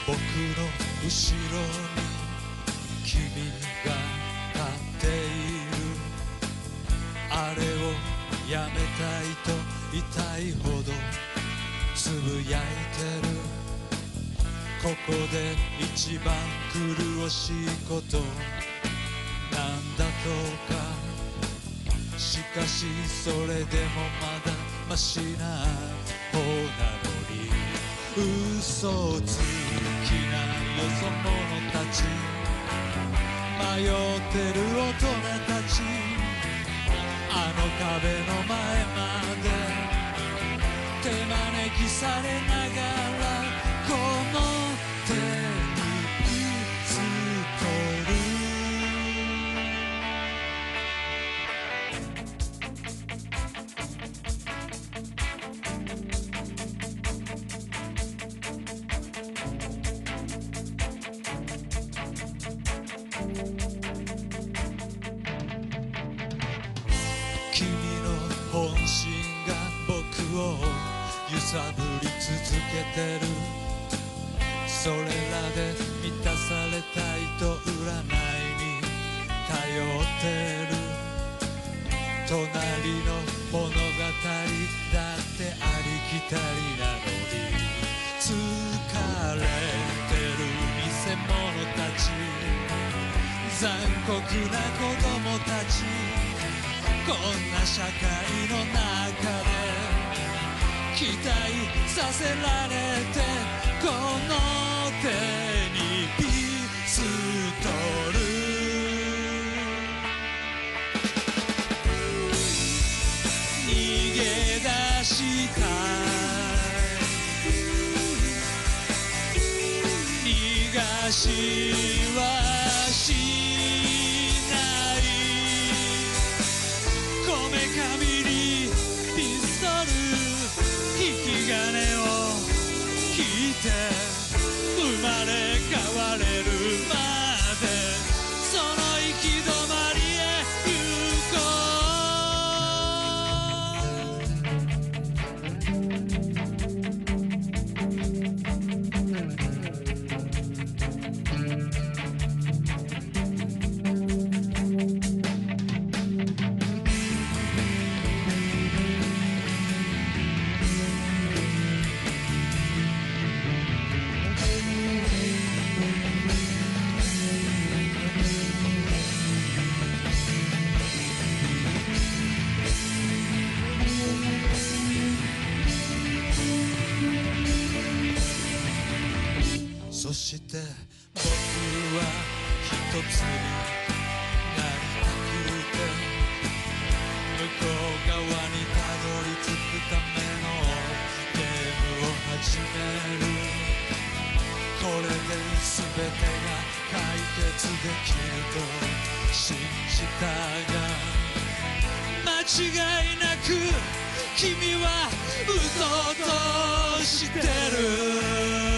僕の後ろに君が立っている。あれをやめたいと痛いほどつぶやいてる。ここで一番苦しいことなんだとか。しかしそれでもまだマシな方なのに、嘘つきなよそ者たち、迷ってる大人たち、あの壁の前まで手招きされながら、この手につとる。君の本心が僕を揺さぶり続けてる。それらで満たされたいと占いに頼ってる。隣の物語だってありきたりなのに、疲れてる見せ物たち、残酷な子供たち、こんな社会の中で期待させられて、この手にピストル。逃げ出したい、逃がしはしない。こめかみにピストル、引き金を引いて生まれ変われるまで、その行き止まりへ行こう。そして僕は一つになりたくて、向こう側にたどり着くためのゲームを始める。これで全てが解決できると信じたが、間違いなく君はうとうとしてる。